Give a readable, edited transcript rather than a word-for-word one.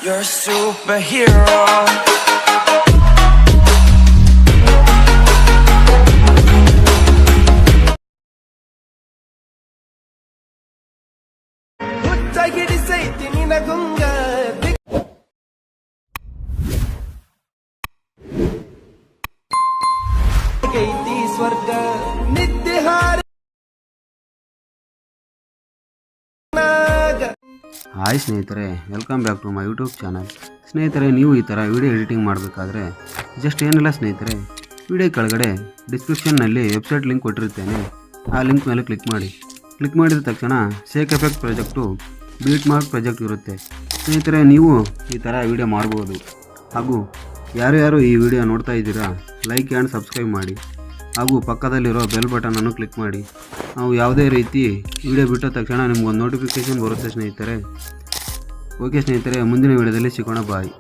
You're a superhero. ಹುಚ್ಚಾಗಿಡಿಸೈತಿ ನಿನಗುಂಗ ಗೈತಿ ಸ್ವರ್ಗ ನಿತ್ಯ ಹಾರಿ ಹಾಯ್ ಸ್ನೇಹಿತರೆ, welcome back to my YouTube channel. ಸ್ನೇಹಿತರೆ, ನೀವು ಈ ಥರ ವಿಡಿಯೋ ಎಡಿಟಿಂಗ್ ಮಾಡಬೇಕಾದ್ರೆ ಜಸ್ಟ್ ಏನಿಲ್ಲ ಸ್ನೇಹಿತರೆ, ವಿಡಿಯೋ ಕೆಳಗಡೆ ಡಿಸ್ಕ್ರಿಪ್ಷನ್ನಲ್ಲಿ ವೆಬ್ಸೈಟ್ ಲಿಂಕ್ ಕೊಟ್ಟಿರುತ್ತೇನೆ. ಆ ಲಿಂಕ್ ಮೇಲೆ ಕ್ಲಿಕ್ ಮಾಡಿ. ಕ್ಲಿಕ್ ಮಾಡಿದ ತಕ್ಷಣ shake effect project beat mark project ಇರುತ್ತೆ. ಸ್ನೇಹಿತರೆ, ನೀವು ಈ ಥರ ವಿಡಿಯೋ ಮಾಡ್ಬೋದು. ಹಾಗೂ ಯಾರು ಈ ವಿಡಿಯೋ ನೋಡ್ತಾ ಇದ್ದೀರಾ, ಲೈಕ್ ಆ್ಯಂಡ್ ಸಬ್ಸ್ಕ್ರೈಬ್ ಮಾಡಿ. ಹಾಗೂ ಪಕ್ಕದಲ್ಲಿರೋ ಬೆಲ್ ಬಟನನ್ನು ಕ್ಲಿಕ್ ಮಾಡಿ. ನಾವು ಯಾವುದೇ ರೀತಿ ವಿಡಿಯೋ ಬಿಟ್ಟ ತಕ್ಷಣ ನಿಮ್ಗೊಂದು ನೋಟಿಫಿಕೇಷನ್ ಬರುತ್ತೆ ಸ್ನೇಹಿತರೆ. ಓಕೆ ಸ್ನೇಹಿತರೆ, ಮುಂದಿನ ವಿಡಿಯೋದಲ್ಲಿ ಸಿಗೋಣ. ಬಾಯ್.